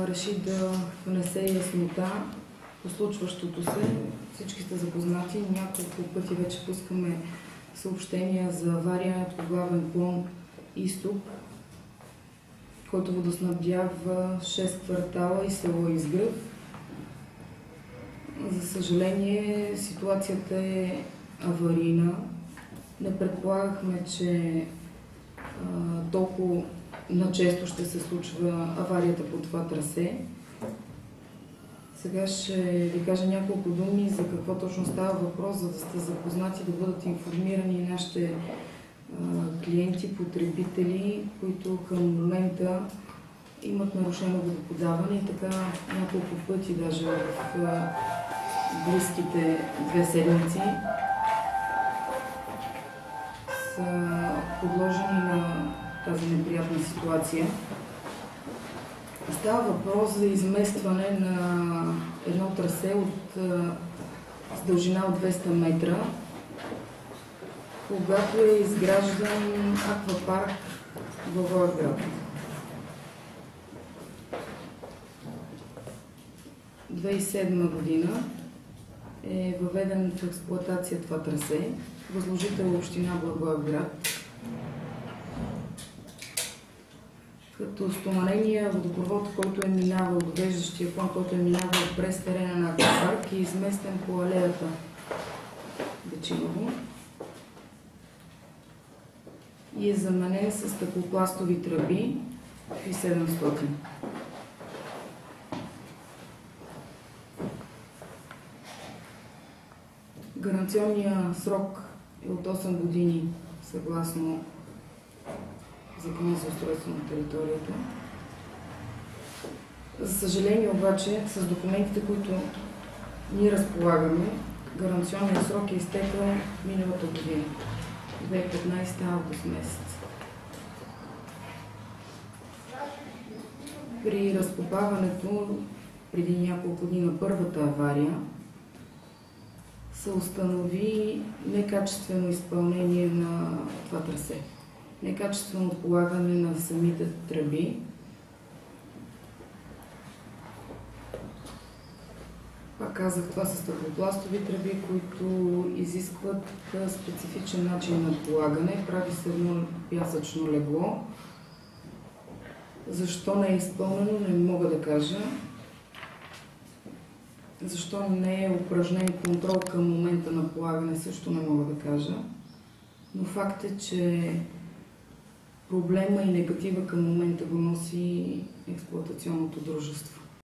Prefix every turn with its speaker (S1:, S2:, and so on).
S1: реши да внесе яснота по случващото се. Всички сте запознати. Няколко пъти вече пускаме съобщения за авария по главен клон Изток, който водоснабдява 6 квартала и село Изгрев. За съжаление, ситуацията е аварийна. Не предполагахме, че толкова начесто ще се случва аварията по това трасе. Сега ще ви кажа няколко думи за какво точно става въпрос, за да сте запознати, да бъдат информирани нашите клиенти, потребители, които към момента имат нарушено водоподаване и така няколко пъти, даже в близките 2 седмици, са подложени на тази неприятна ситуация. Става въпрос за изместване на едно трасе с дължина от 200 метра, когато е изграждан аквапарк в Благоевград. 2007 година е въведен в експлоатация това трасе. Възложител е община Благоевград. Като стоманения водопровод, който е минавал, довеждащия клон, който е минавал през терена на аквапарк, е изместен по алеята Бечиново и е заменен с стъклопластови тръби и 700. Гаранционният срок е от 8 години, съгласно Закона за устройство на територията. За съжаление обаче, с документите, които ние разполагаме, гаранционният срок е изтекъл миналата година, 2015 август месец. При разкопаването преди няколко дни на първата авария се установи некачествено изпълнение на това трасе. Некачествено полагане на самите тръби. Пак казах, това са стъклопластови тръби, които изискват специфичен начин на полагане. Прави се едно пясъчно легло. Защо не е изпълнено, не мога да кажа. Защо не е упражнен контрол към момента на полагане, също не мога да кажа. Но факт е, че проблема и негатива към момента го носи експлоатационното дружество.